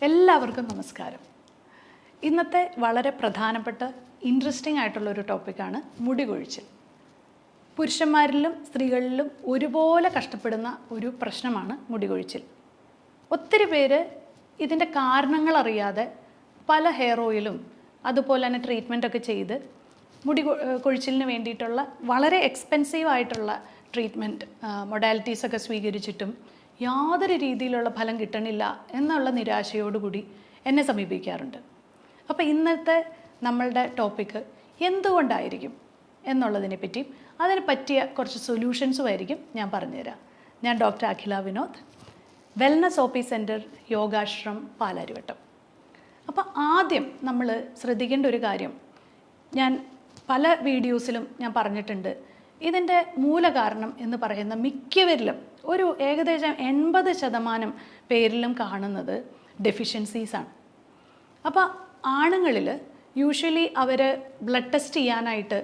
എല്ലാവർക്കും നമസ്കാരം. ഇന്നത്തെ വളരെ പ്രധാനപ്പെട്ട ഇൻട്രസ്റ്റിംഗ് ആയിട്ടുള്ള ഒരു ടോപ്പിക്കാണ് മുടി കൊഴിച്ചിൽ. പുരുഷന്മാരിലും സ്ത്രീകളിലും ഒരുപോലെ കഷ്ടപ്പെടുന്ന ഒരു പ്രശ്നമാണ് മുടി കൊഴിച്ചിൽ. ഒത്തിരി പേര് ഇതിൻ്റെ കാരണങ്ങൾ അറിയാതെ പല ഹെയർ ഓയിലും അതുപോലെ തന്നെ ട്രീറ്റ്മെൻറ്റൊക്കെ ചെയ്ത് മുടി കൊഴിച്ചിലിന് വേണ്ടിയിട്ടുള്ള വളരെ എക്സ്പെൻസീവ് ആയിട്ടുള്ള ട്രീറ്റ്മെൻറ്റ് മൊഡാലിറ്റീസൊക്കെ സ്വീകരിച്ചിട്ടും യാതൊരു രീതിയിലുള്ള ഫലം കിട്ടണില്ല എന്നുള്ള നിരാശയോടുകൂടി എന്നെ സമീപിക്കാറുണ്ട്. അപ്പോൾ ഇന്നത്തെ നമ്മളുടെ ടോപ്പിക്ക് എന്തുകൊണ്ടായിരിക്കും എന്നുള്ളതിനെ പറ്റിയും അതിന് പറ്റിയ കുറച്ച് സൊല്യൂഷൻസും ആയിരിക്കും ഞാൻ പറഞ്ഞുതരാം. ഞാൻ doctor Akhila Vinod, wellness OP centre, Yogashram, Palarivattom. അപ്പോൾ ആദ്യം നമ്മൾ ശ്രദ്ധിക്കേണ്ട ഒരു കാര്യം, ഞാൻ പല വീഡിയോസിലും ഞാൻ പറഞ്ഞിട്ടുണ്ട്, ഇതിൻ്റെ മൂലകാരണം എന്ന് പറയുന്ന മിക്കവരിലും ഒരു ഏകദേശം 80% പേരിലും കാണുന്നത് ഡെഫിഷ്യൻസീസാണ്. അപ്പോൾ ആണുങ്ങളിൽ യൂഷ്വലി അവർ ബ്ലഡ് ടെസ്റ്റ് ചെയ്യാനായിട്ട്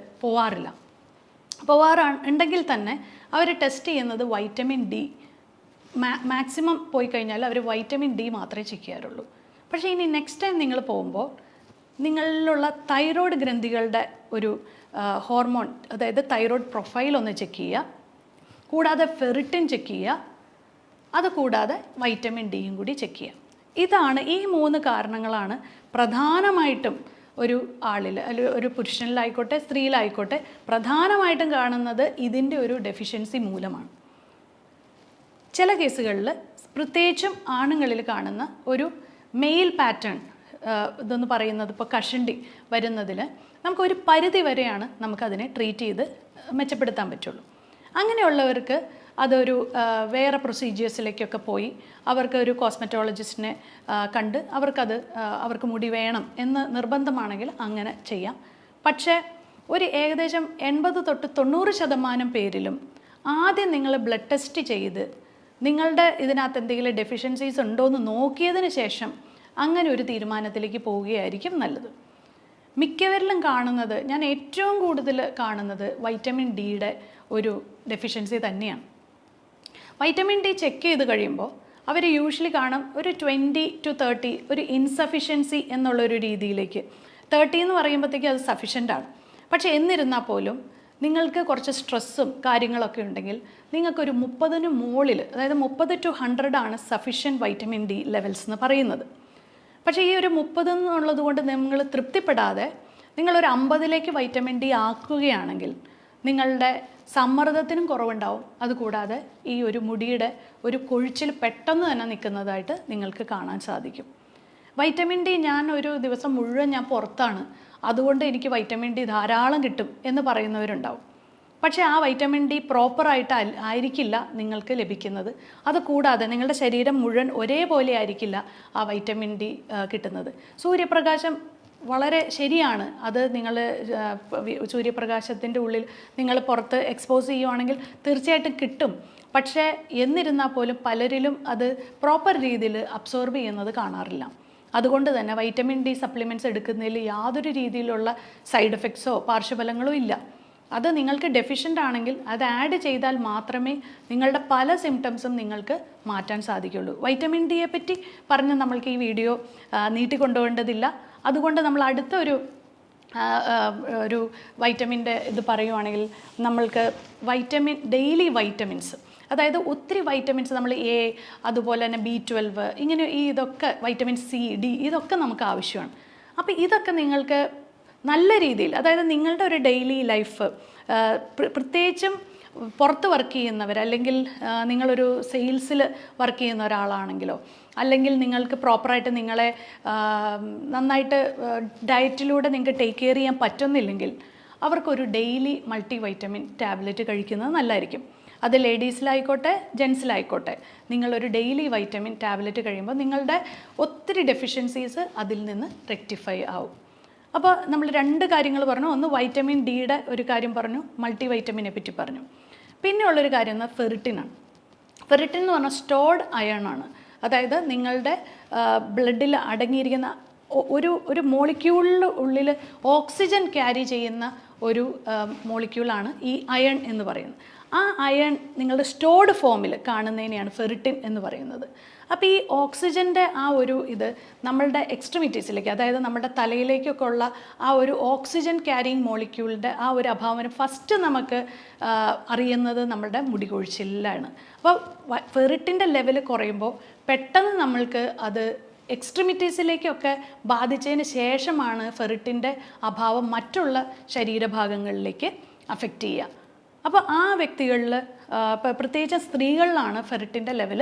ഉണ്ടെങ്കിൽ തന്നെ അവർ ടെസ്റ്റ് ചെയ്യുന്നത് വൈറ്റമിൻ ഡി, മാക്സിമം പോയി കഴിഞ്ഞാൽ അവർ വൈറ്റമിൻ ഡി മാത്രമേ ചെക്ക് ചെയ്യാറുള്ളൂ. പക്ഷേ ഇനി നെക്സ്റ്റ് ടൈം നിങ്ങൾ പോകുമ്പോൾ നിങ്ങളിലുള്ള തൈറോയ്ഡ് ഗ്രന്ഥികളുടെ ഒരു ഹോർമോൺ, അതായത് തൈറോയ്ഡ് പ്രൊഫൈൽ ഒന്ന് ചെക്ക് ചെയ്യുക, കൂടാതെ ഫെറിറ്റിൻ ചെക്ക് ചെയ്യുക, അതുകൂടാതെ വൈറ്റമിൻ ഡിയും കൂടി ചെക്ക് ചെയ്യുക. ഇതാണ്, ഈ 3 കാരണങ്ങളാണ് പ്രധാനമായിട്ടും ഒരു ആളിൽ, അല്ലെങ്കിൽ ഒരു പുരുഷനിലായിക്കോട്ടെ സ്ത്രീയിലായിക്കോട്ടെ പ്രധാനമായിട്ടും കാണുന്നത് ഇതിൻ്റെ ഒരു ഡെഫിഷ്യൻസി മൂലമാണ്. ചില കേസുകളിൽ പ്രത്യേകിച്ചും ആണുങ്ങളിൽ കാണുന്ന ഒരു മെയിൽ പാറ്റേൺ ഇതെന്ന് പറയുന്നത്, ഇപ്പോൾ കഷണ്ടി വരുന്നതിൽ നമുക്കൊരു പരിധി വരെയാണ് നമുക്കതിനെ ട്രീറ്റ് ചെയ്ത് മെച്ചപ്പെടുത്താൻ പറ്റുള്ളൂ. അങ്ങനെയുള്ളവർക്ക് അതൊരു വേറെ പ്രൊസീജിയേഴ്സിലേക്കൊക്കെ പോയി അവർക്കൊരു കോസ്മെറ്റോളജിസ്റ്റിനെ കണ്ട് അവർക്ക് മുടി വേണം എന്ന് നിർബന്ധമാണെങ്കിൽ അങ്ങനെ ചെയ്യാം. പക്ഷേ ഒരു ഏകദേശം 80 തൊട്ട് 90% പേരിലും ആദ്യം നിങ്ങൾ ബ്ലഡ് ടെസ്റ്റ് ചെയ്ത് നിങ്ങളുടെ ഇതിനകത്ത് എന്തെങ്കിലും ഡെഫിഷ്യൻസീസ് ഉണ്ടോ എന്ന് നോക്കിയതിന് ശേഷം അങ്ങനെ ഒരു തീരുമാനത്തിലേക്ക് പോവുകയായിരിക്കും നല്ലത്. മിക്കവരിലും കാണുന്നത്, ഞാൻ ഏറ്റവും കൂടുതൽ കാണുന്നത് വൈറ്റമിൻ ഡിയുടെ ഒരു ഡെഫിഷ്യൻസി തന്നെയാണ്. വൈറ്റമിൻ ഡി ചെക്ക് ചെയ്ത് കഴിയുമ്പോൾ അവർ യൂഷ്വലി കാണും ഒരു 20 to 30 ഒരു ഇൻസഫിഷ്യൻസി എന്നുള്ളൊരു രീതിയിലേക്ക്. 30 എന്ന് പറയുമ്പോഴത്തേക്ക് അത് സഫിഷ്യൻ്റാണ്. പക്ഷേ എന്നിരുന്നാൽ പോലും നിങ്ങൾക്ക് കുറച്ച് സ്ട്രെസ്സും കാര്യങ്ങളൊക്കെ ഉണ്ടെങ്കിൽ നിങ്ങൾക്കൊരു 30 മുകളിൽ, അതായത് 30 to 100 ആണ് സഫിഷ്യൻറ്റ് വൈറ്റമിൻ ഡി ലെവൽസ് എന്ന് പറയുന്നത്. പക്ഷേ ഈ ഒരു 30 എന്നുള്ളത് കൊണ്ട് നിങ്ങൾ തൃപ്തിപ്പെടാതെ നിങ്ങളൊരു 50ലേക്ക് വൈറ്റമിൻ ഡി ആക്കുകയാണെങ്കിൽ നിങ്ങളുടെ സമ്മർദ്ദത്തിനും കുറവുണ്ടാവും. അതുകൂടാതെ ഈ ഒരു മുടിയുടെ ഒരു കൊഴിച്ചിൽ പെട്ടെന്ന് തന്നെ നിൽക്കുന്നതായിട്ട് നിങ്ങൾക്ക് കാണാൻ സാധിക്കും. വൈറ്റമിൻ ഡി ഞാൻ ഒരു ദിവസം മുഴുവൻ ഞാൻ പുറത്താണ്, അതുകൊണ്ട് എനിക്ക് വൈറ്റമിൻ ഡി ധാരാളം കിട്ടും എന്ന് പറയുന്നവരുണ്ടാവും. പക്ഷേ ആ വൈറ്റമിൻ ഡി പ്രോപ്പറായിട്ട് ആയിരിക്കില്ല നിങ്ങൾക്ക് ലഭിക്കുന്നത്. അതുകൂടാതെ നിങ്ങളുടെ ശരീരം മുഴുവൻ ഒരേപോലെ ആയിരിക്കില്ല ആ വൈറ്റമിൻ ഡി കിട്ടുന്നത്. സൂര്യപ്രകാശം വളരെ ശരിയാണ്, അത് നിങ്ങൾ സൂര്യപ്രകാശത്തിൻ്റെ ഉള്ളിൽ നിങ്ങൾ പുറത്ത് എക്സ്പോസ് ചെയ്യുവാണെങ്കിൽ തീർച്ചയായിട്ടും കിട്ടും. പക്ഷേ എന്നിരുന്നാൽ പോലും പലരിലും അത് പ്രോപ്പർ രീതിയിൽ അബ്സോർബ് ചെയ്യുന്നത് കാണാറില്ല. അതുകൊണ്ട് തന്നെ വൈറ്റമിൻ ഡി സപ്ലിമെൻറ്റ്സ് എടുക്കുന്നതിൽ യാതൊരു രീതിയിലുള്ള സൈഡ് എഫക്ട്സോ പാർശ്വഫലങ്ങളോ ഇല്ല. അത് നിങ്ങൾക്ക് ഡെഫിഷ്യൻ്റ് ആണെങ്കിൽ അത് ആഡ് ചെയ്താൽ മാത്രമേ നിങ്ങളുടെ പല സിംറ്റംസും നിങ്ങൾക്ക് മാറ്റാൻ സാധിക്കുള്ളൂ. വൈറ്റമിൻ ഡിയെ പറ്റി പറഞ്ഞ് നമ്മൾക്ക് ഈ വീഡിയോ നീട്ടിക്കൊണ്ടുപോകേണ്ടതില്ല. അതുകൊണ്ട് നമ്മൾ അടുത്ത ഒരു വൈറ്റമിൻ്റെ ഇത് പറയുവാണെങ്കിൽ നമ്മൾക്ക് ഡെയിലി വൈറ്റമിൻസ്, അതായത് ഒത്തിരി വൈറ്റമിൻസ് നമ്മൾ എ, അതുപോലെ തന്നെ B12, ഇങ്ങനെ ഇതൊക്കെ വൈറ്റമിൻ സി, ഡി, ഇതൊക്കെ നമുക്ക് ആവശ്യമാണ്. അപ്പോൾ ഇതൊക്കെ നിങ്ങൾക്ക് നല്ല രീതിയിൽ, അതായത് നിങ്ങളുടെ ഒരു ഡെയിലി ലൈഫ്, പ്രത്യേകിച്ചും പുറത്ത് വർക്ക് ചെയ്യുന്നവർ, അല്ലെങ്കിൽ നിങ്ങളൊരു സെയിൽസിൽ വർക്ക് ചെയ്യുന്ന ഒരാളാണെങ്കിലോ, അല്ലെങ്കിൽ നിങ്ങൾക്ക് പ്രോപ്പറായിട്ട് നിങ്ങളെ നന്നായിട്ട് ഡയറ്റിലൂടെ നിങ്ങൾക്ക് ടേക്ക് കെയർ ചെയ്യാൻ പറ്റുന്നില്ലെങ്കിൽ അവർക്കൊരു ഡെയിലി മൾട്ടി വൈറ്റമിൻ ടാബ്ലറ്റ് കഴിക്കുന്നത് നല്ലതായിരിക്കും. അത് ലേഡീസിലായിക്കോട്ടെ ജെൻസിലായിക്കോട്ടെ, നിങ്ങളൊരു ഡെയിലി വൈറ്റമിൻ ടാബ്ലറ്റ് കഴിയുമ്പോൾ നിങ്ങളുടെ ഒത്തിരി ഡെഫിഷ്യൻസീസ് അതിൽ നിന്ന് റെക്ടിഫൈ ആവും. അപ്പോൾ നമ്മൾ 2 കാര്യങ്ങൾ പറഞ്ഞു. ഒന്ന് വൈറ്റമിൻ ഡിയുടെ ഒരു കാര്യം പറഞ്ഞു, മൾട്ടി വൈറ്റമിനെ പറ്റി പറഞ്ഞു. പിന്നെ ഉള്ളൊരു കാര്യം എന്നാൽ ഫെറിറ്റിനാണ്. ഫെറിറ്റിൻ എന്ന് പറഞ്ഞാൽ സ്റ്റോർഡ് അയൺ ആണ്. അതായത് നിങ്ങളുടെ ബ്ലഡിൽ അടങ്ങിയിരിക്കുന്ന ഒരു മോളിക്യൂളിൻ്റെ ഉള്ളിൽ ഓക്സിജൻ ക്യാരി ചെയ്യുന്ന ഒരു മോളിക്യൂളാണ് ഈ അയൺ എന്ന് പറയുന്നത്. ആ അയൺ നിങ്ങളുടെ സ്റ്റോർഡ് ഫോമിൽ കാണുന്നതിനെയാണ് ഫെറിറ്റിൻ എന്ന് പറയുന്നത്. അപ്പോൾ ഈ ഓക്സിജൻ്റെ ആ ഒരു ഇത് നമ്മളുടെ എക്സ്ട്രിമിറ്റീസിലേക്ക്, അതായത് നമ്മുടെ തലയിലേക്കൊക്കെ ഉള്ള ആ ഒരു ഓക്സിജൻ ക്യാരിയിങ് മോളിക്യൂളിൻ്റെ ആ ഒരു അഭാവം ഫസ്റ്റ് നമുക്ക് അറിയുന്നത് നമ്മുടെ മുടി കൊഴിച്ചിലാണ്. അപ്പോൾ ഫെറിറ്റിൻ്റെ ലെവൽ കുറയുമ്പോൾ പെട്ടെന്ന് നമ്മൾക്ക് അത് എക്സ്ട്രിമിറ്റീസിലേക്കൊക്കെ ബാധിച്ചതിന് ശേഷമാണ് ഫെറിറ്റിൻ്റെ അഭാവം മറ്റുള്ള ശരീരഭാഗങ്ങളിലേക്ക് അഫക്റ്റ് ചെയ്യുക. അപ്പോൾ ആ വ്യക്തികളിൽ പ്രത്യേകിച്ച് സ്ത്രീകളിലാണ് ഫെറിറ്റിൻ്റെ ലെവൽ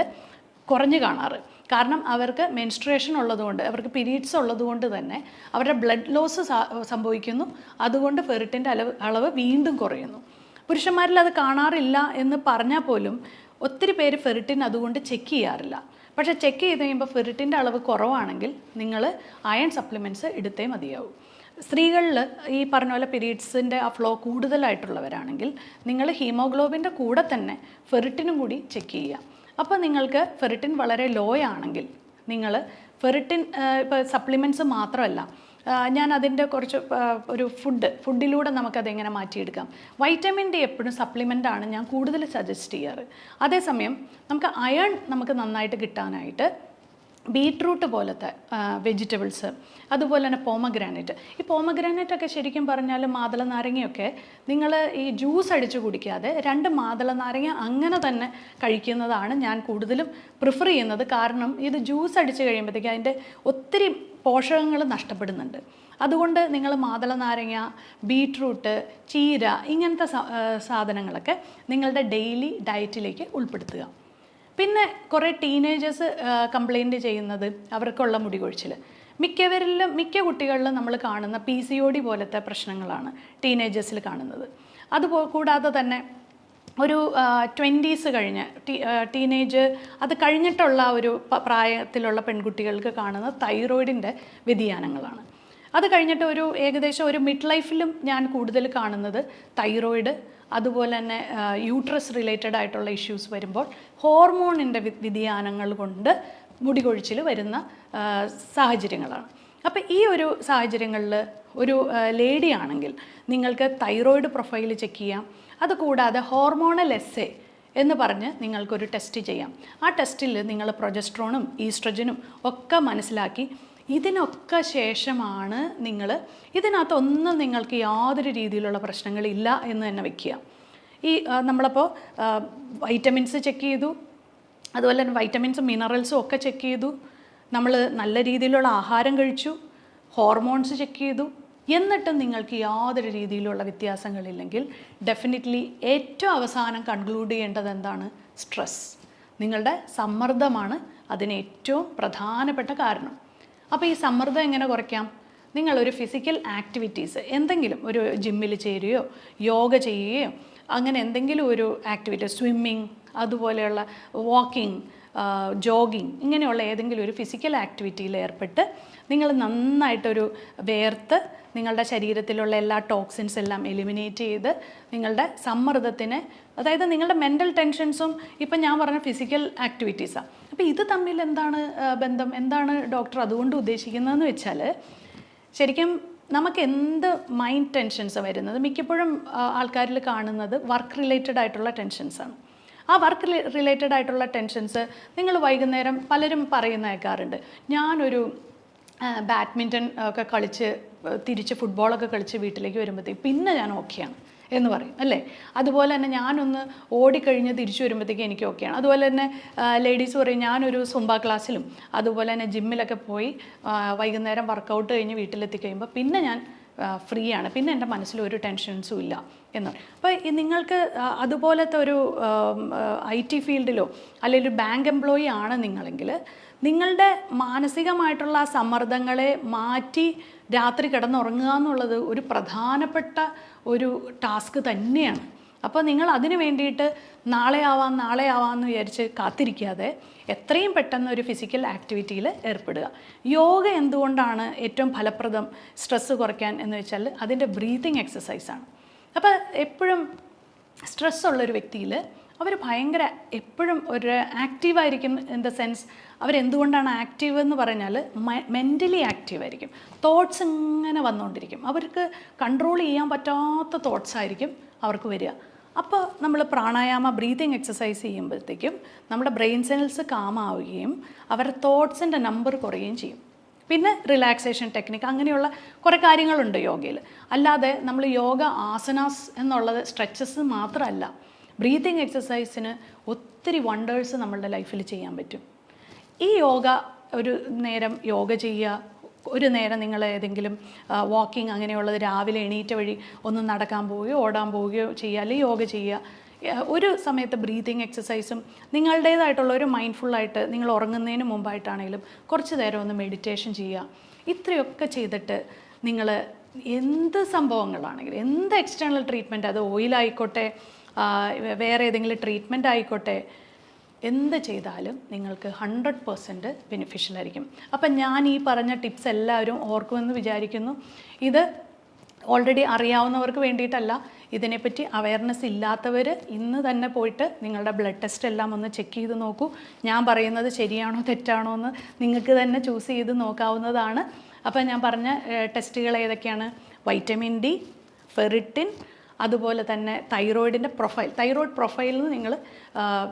കുറഞ്ഞു കാണാറ്. കാരണം അവർക്ക് മെൻസ്ട്രുവേഷൻ ഉള്ളതുകൊണ്ട്, അവർക്ക് പീരീഡ്സ് ഉള്ളതുകൊണ്ട് തന്നെ അവരുടെ ബ്ലഡ് ലോസ് സംഭവിക്കുന്നു. അതുകൊണ്ട് ഫെറിറ്റിൻ്റെ അളവ് വീണ്ടും കുറയുന്നു. പുരുഷന്മാരിൽ അത് കാണാറില്ല എന്ന് പറഞ്ഞാൽ പോലും ഒത്തിരി പേര് ഫെറിറ്റിൻ അതുകൊണ്ട് ചെക്ക് ചെയ്യാറില്ല. പക്ഷേ ചെക്ക് ചെയ്ത് കഴിയുമ്പോൾ ഫെറിറ്റിൻ്റെ അളവ് കുറവാണെങ്കിൽ നിങ്ങൾ അയൺ സപ്ലിമെൻറ്റ്സ് എടുത്തേ മതിയാവും. സ്ത്രീകളിൽ ഈ പറഞ്ഞ പോലെ പീരീഡ്സിൻ്റെ ആ ഫ്ലോ കൂടുതലായിട്ടുള്ളവരാണെങ്കിൽ നിങ്ങൾ ഹീമോഗ്ലോബിൻ്റെ കൂടെ തന്നെ ഫെറിറ്റിനും കൂടി ചെക്ക് ചെയ്യുക. അപ്പോൾ നിങ്ങൾക്ക് ഫെറിറ്റിൻ വളരെ ലോ ആണെങ്കിൽ നിങ്ങൾ ഫെറിറ്റിൻ ഇപ്പോൾ സപ്ലിമെൻറ്റ്സ് മാത്രമല്ല, ഞാൻ അതിൻ്റെ കുറച്ച് ഒരു ഫുഡിലൂടെ നമുക്കതെങ്ങനെ മാറ്റിയെടുക്കാം. വൈറ്റമിൻ ഡി എപ്പോഴും സപ്ലിമെൻ്റാണ് ഞാൻ കൂടുതൽ സജസ്റ്റ് ചെയ്യാറ്. അതേസമയം നമുക്ക് അയൺ നമുക്ക് നന്നായിട്ട് കിട്ടാനായിട്ട് ബീട്രൂട്ട് പോലത്തെ വെജിറ്റബിൾസ്, അതുപോലെ തന്നെ പോമഗ്രാനൈറ്റ്. ഈ പോമഗ്രാനൈറ്റൊക്കെ ശരിക്കും പറഞ്ഞാൽ മാതള നാരങ്ങയൊക്കെ നിങ്ങൾ ഈ ജ്യൂസ് അടിച്ച് കുടിക്കാതെ 2 മാതള നാരങ്ങ അങ്ങനെ തന്നെ കഴിക്കുന്നതാണ് ഞാൻ കൂടുതലും പ്രിഫർ ചെയ്യുന്നത്. കാരണം ഇത് ജ്യൂസ് അടിച്ച് കഴിയുമ്പോഴത്തേക്ക് അതിൻ്റെ ഒത്തിരി പോഷകങ്ങൾ നഷ്ടപ്പെടുന്നുണ്ട്. അതുകൊണ്ട് നിങ്ങൾ മാതള നാരങ്ങ, ബീട്രൂട്ട്, ചീര ഇങ്ങനത്തെ സാധനങ്ങളൊക്കെ നിങ്ങളുടെ ഡെയിലി ഡയറ്റിലേക്ക് ഉൾപ്പെടുത്തുക. പിന്നെ കുറേ ടീനേജേഴ്സ് കംപ്ലൈൻറ്റ് ചെയ്യുന്നത് അവർക്കുള്ള മുടി കൊഴിച്ചിൽ. മിക്ക കുട്ടികളിലും നമ്മൾ കാണുന്ന PCOD പോലത്തെ പ്രശ്നങ്ങളാണ് ടീനേജേഴ്സിൽ കാണുന്നത്. കൂടാതെ തന്നെ ഒരു 20s കഴിഞ്ഞ് ടീനേജ് അത് കഴിഞ്ഞിട്ടുള്ള ഒരു പ്രായത്തിലുള്ള പെൺകുട്ടികൾക്ക് കാണുന്ന തൈറോയിഡിൻ്റെ വ്യതിയാനങ്ങളാണ്. അത് കഴിഞ്ഞിട്ട് ഏകദേശം ഒരു മിഡ് ലൈഫിലും ഞാൻ കൂടുതൽ കാണുന്നത് തൈറോയിഡ്, അതുപോലെ തന്നെ യൂട്രസ് റിലേറ്റഡ് ആയിട്ടുള്ള ഇഷ്യൂസ് വരുമ്പോൾ ഹോർമോണിൻ്റെ വ്യതിയാനങ്ങൾ കൊണ്ട് മുടി കൊഴിച്ചിൽ വരുന്ന സാഹചര്യങ്ങളാണ്. അപ്പോൾ ഈ ഒരു സാഹചര്യങ്ങളിൽ ഒരു ലേഡി ആണെങ്കിൽ നിങ്ങൾക്ക് തൈറോയിഡ് പ്രൊഫൈൽ ചെക്ക് ചെയ്യാം. അതുകൂടാതെ ഹോർമോണൽ എസ്സേ എന്ന് പറഞ്ഞ് നിങ്ങൾക്കൊരു ടെസ്റ്റ് ചെയ്യാം. ആ ടെസ്റ്റിൽ നിങ്ങൾ പ്രൊജസ്ട്രോണും ഈസ്ട്രജനും ഒക്കെ മനസ്സിലാക്കി ഇതിനൊക്കെ ശേഷമാണ് ഇതിനകത്തൊന്നും നിങ്ങൾക്ക് യാതൊരു രീതിയിലുള്ള പ്രശ്നങ്ങളില്ല എന്ന് തന്നെ വയ്ക്കുക. നമ്മളപ്പോൾ വൈറ്റമിൻസ് ചെക്ക് ചെയ്തു, അതുപോലെ തന്നെ വൈറ്റമിൻസും മിനറൽസും ഒക്കെ ചെക്ക് ചെയ്തു, നമ്മൾ നല്ല രീതിയിലുള്ള ആഹാരം കഴിച്ചു, ഹോർമോൺസ് ചെക്ക് ചെയ്തു, എന്നിട്ടും നിങ്ങൾക്ക് യാതൊരു രീതിയിലുള്ള വ്യത്യാസങ്ങളില്ലെങ്കിൽ ഡെഫിനറ്റ്ലി ഏറ്റവും അവസാനം കൺക്ലൂഡ് ചെയ്യേണ്ടത് എന്താണ്? സ്ട്രെസ്. നിങ്ങളുടെ സമ്മർദ്ദമാണ് അതിന് ഏറ്റവും പ്രധാനപ്പെട്ട കാരണം. അപ്പോൾ ഈ സമ്മർദ്ദം എങ്ങനെ കുറയ്ക്കാം? നിങ്ങളൊരു ഫിസിക്കൽ ആക്ടിവിറ്റീസ് എന്തെങ്കിലും ഒരു ജിമ്മിൽ ചേരുകയോ യോഗ ചെയ്യുകയോ അങ്ങനെ എന്തെങ്കിലും ഒരു ആക്ടിവിറ്റി, സ്വിമ്മിങ്, അതുപോലെയുള്ള വാക്കിംഗ്, ജോഗിങ്, ഇങ്ങനെയുള്ള ഏതെങ്കിലും ഒരു ഫിസിക്കൽ ആക്ടിവിറ്റിയിൽ ഏർപ്പെട്ട് നിങ്ങൾ നന്നായിട്ടൊരു വേർത്ത് നിങ്ങളുടെ ശരീരത്തിലുള്ള എല്ലാ ടോക്സിൻസ് എല്ലാം എലിമിനേറ്റ് ചെയ്ത് നിങ്ങളുടെ സമ്മർദ്ദത്തിനെ, അതായത് നിങ്ങളുടെ മെൻ്റൽ ടെൻഷൻസും ഇപ്പം ഞാൻ പറഞ്ഞ ഫിസിക്കൽ ആക്ടിവിറ്റീസാണ്. അപ്പോൾ ഇത് തമ്മിൽ എന്താണ് ബന്ധം? എന്താണ് ഡോക്ടർ അതുകൊണ്ട് ഉദ്ദേശിക്കുന്നതെന്ന് വെച്ചാൽ, ശരിക്കും നമുക്ക് എന്ത് മൈൻഡ് ടെൻഷൻസ് വരുന്നത് മിക്കപ്പോഴും ആൾക്കാരിൽ കാണുന്നത് വർക്ക് റിലേറ്റഡ് ആയിട്ടുള്ള ടെൻഷൻസാണ്. ആ വർക്ക് റിലേറ്റഡ് ആയിട്ടുള്ള ടെൻഷൻസ് നിങ്ങൾ വൈകുന്നേരം പലരും പറയുന്ന കേൾക്കാറുണ്ട്, ഞാനൊരു ബാഡ്മിൻ്റൺ ഒക്കെ കളിച്ച് തിരിച്ച് ഫുട്ബോളൊക്കെ കളിച്ച് വീട്ടിലേക്ക് വരുമ്പോഴത്തേക്ക് പിന്നെ ഞാൻ ഓക്കെയാണ് എന്ന് പറയും, അല്ലേ? അതുപോലെ തന്നെ ഞാനൊന്ന് ഓടിക്കഴിഞ്ഞ് തിരിച്ചു വരുമ്പോഴത്തേക്ക് എനിക്ക് ഓക്കെയാണ്. അതുപോലെ തന്നെ ലേഡീസ് പറയും, ഞാനൊരു സുംബ ക്ലാസ്സിലും അതുപോലെ തന്നെ ജിമ്മിലൊക്കെ പോയി വൈകുന്നേരം വർക്കൗട്ട് കഴിഞ്ഞ് വീട്ടിലെത്തിക്കഴിയുമ്പോൾ പിന്നെ ഞാൻ ഫ്രീ ആണ്, പിന്നെ എൻ്റെ മനസ്സിൽ ഒരു ടെൻഷൻസും ഇല്ല എന്ന് പറയും. അപ്പോൾ നിങ്ങൾക്ക് അതുപോലത്തെ ഒരു IT ഫീൽഡിലോ അല്ലെങ്കിൽ ഒരു ബാങ്ക് എംപ്ലോയി ആണ് നിങ്ങളെങ്കിൽ നിങ്ങളുടെ മാനസികമായിട്ടുള്ള സമ്മർദ്ദങ്ങളെ മാറ്റി രാത്രി കിടന്നുറങ്ങുക എന്നുള്ളത് ഒരു പ്രധാനപ്പെട്ട ഒരു ടാസ്ക് തന്നെയാണ്. അപ്പോൾ നിങ്ങൾ അതിന് വേണ്ടിയിട്ട് നാളെ ആവാമെന്ന് വിചാരിച്ച് കാത്തിരിക്കാതെ എത്രയും പെട്ടെന്ന് ഒരു ഫിസിക്കൽ ആക്ടിവിറ്റിയിൽ ഏർപ്പെടുക. യോഗ എന്തുകൊണ്ടാണ് ഏറ്റവും ഫലപ്രദം സ്ട്രെസ്സ് കുറയ്ക്കാൻ എന്ന് വെച്ചാൽ അതിൻ്റെ ബ്രീത്തിങ് എക്സസൈസാണ്. അപ്പോൾ എപ്പോഴും സ്ട്രെസ്സുള്ളൊരു വ്യക്തിയിൽ അവർ ഭയങ്കര എപ്പോഴും ഒരു ആക്റ്റീവായിരിക്കും. ഇൻ ദ സെൻസ് അവരെന്തുകൊണ്ടാണ് ആക്റ്റീവ് എന്ന് പറഞ്ഞാൽ മെൻ്റലി ആക്റ്റീവായിരിക്കും. തോട്ട്സ് ഇങ്ങനെ വന്നുകൊണ്ടിരിക്കും. അവർക്ക് കൺട്രോൾ ചെയ്യാൻ പറ്റാത്ത തോട്ട്സ് ആയിരിക്കും അവർക്ക് വരിക. അപ്പോൾ നമ്മൾ പ്രാണായാമ ബ്രീതിങ് എക്സസൈസ് ചെയ്യുമ്പോഴത്തേക്കും നമ്മുടെ ബ്രെയിൻ സെൽസ് കാമാവുകയും അവരുടെ തോട്ട്സിൻ്റെ നമ്പർ കുറയുകയും ചെയ്യും. പിന്നെ റിലാക്സേഷൻ ടെക്നിക്ക് അങ്ങനെയുള്ള കുറേ കാര്യങ്ങളുണ്ട് യോഗയിൽ. അല്ലാതെ നമ്മൾ യോഗ ആസനാസ് എന്നുള്ളത് സ്ട്രെച്ചസ് മാത്രമല്ല, ബ്രീതിങ് എക്സസൈസിന് ഒത്തിരി വണ്ടേഴ്സ് നമ്മളുടെ ലൈഫിൽ ചെയ്യാൻ പറ്റും. ഈ യോഗ ഒരു നേരം യോഗ ചെയ്യുക, ഒരു നേരം നിങ്ങൾ ഏതെങ്കിലും വാക്കിംഗ് അങ്ങനെയുള്ളത് രാവിലെ എണീറ്റ വഴി ഒന്ന് നടക്കാൻ പോവുകയോ ഓടാൻ പോവുകയോ ചെയ്യുക, അല്ലെങ്കിൽ യോഗ ചെയ്യുക. ഒരു സമയത്ത് ബ്രീതിങ് എക്സസൈസും നിങ്ങളുടേതായിട്ടുള്ള ഒരു മൈൻഡ്ഫുള്ളായിട്ട് നിങ്ങൾ ഉറങ്ങുന്നതിന് മുമ്പായിട്ടാണെങ്കിലും കുറച്ച് നേരം ഒന്ന് മെഡിറ്റേഷൻ ചെയ്യുക. ഇത്രയൊക്കെ ചെയ്തിട്ട് നിങ്ങൾ എന്ത് സംഭവങ്ങളാണെങ്കിലും, എന്ത് എക്സ്റ്റേണൽ ട്രീറ്റ്മെൻറ്റ്, അത് ഓയിലായിക്കോട്ടെ വേറെ ഏതെങ്കിലും ട്രീറ്റ്മെൻറ്റ് ആയിക്കോട്ടെ, എന്ത് ചെയ്താലും നിങ്ങൾക്ക് 100% ബെനിഫിഷ്യലായിരിക്കും. അപ്പം ഞാൻ ഈ പറഞ്ഞ ടിപ്സ് എല്ലാവരും ഓർക്കുമെന്ന് വിചാരിക്കുന്നു. ഇത് ഓൾറെഡി അറിയാവുന്നവർക്ക് വേണ്ടിയിട്ടല്ല, ഇതിനെപ്പറ്റി അവയർനെസ് ഇല്ലാത്തവർ ഇന്ന് തന്നെ പോയിട്ട് നിങ്ങളുടെ ബ്ലഡ് ടെസ്റ്റ് എല്ലാം ഒന്ന് ചെക്ക് ചെയ്ത് നോക്കൂ. ഞാൻ പറയുന്നത് ശരിയാണോ തെറ്റാണോ എന്ന് നിങ്ങൾക്ക് തന്നെ ചൂസ് ചെയ്ത് നോക്കാവുന്നതാണ്. അപ്പോൾ ഞാൻ പറഞ്ഞ ടെസ്റ്റുകൾ ഏതൊക്കെയാണ്? വൈറ്റമിൻ ഡി, ഫെറിറ്റിൻ, അതുപോലെ തന്നെ തൈറോയിഡിൻ്റെ പ്രൊഫൈൽ. തൈറോയിഡ് പ്രൊഫൈലിൽ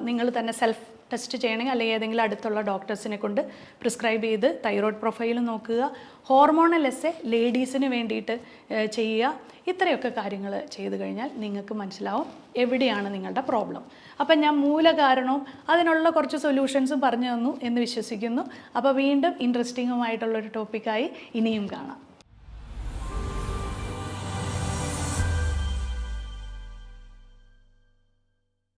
നിങ്ങൾ തന്നെ സെൽഫ് ടെസ്റ്റ് ചെയ്യണമെങ്കിൽ അല്ലെങ്കിൽ ഏതെങ്കിലും അടുത്തുള്ള ഡോക്ടേഴ്സിനെ കൊണ്ട് പ്രിസ്ക്രൈബ് ചെയ്ത് തൈറോയിഡ് പ്രൊഫൈൽ നോക്കുക. ഹോർമോണൽ എസ്സേ ലേഡീസിന് വേണ്ടിയിട്ട് ചെയ്യുക. ഇത്രയൊക്കെ കാര്യങ്ങൾ ചെയ്തു കഴിഞ്ഞാൽ നിങ്ങൾക്ക് മനസ്സിലാവും എവിടെയാണ് നിങ്ങളുടെ പ്രോബ്ലം. അപ്പം ഞാൻ മൂലകാരണവും അതിനുള്ള കുറച്ച് സൊല്യൂഷൻസും പറഞ്ഞു തന്നു എന്ന് വിശ്വസിക്കുന്നു. അപ്പോൾ വീണ്ടും ഇൻട്രസ്റ്റിങ്ങുമായിട്ടുള്ളൊരു ടോപ്പിക്കായി ഇനിയും കാണാം.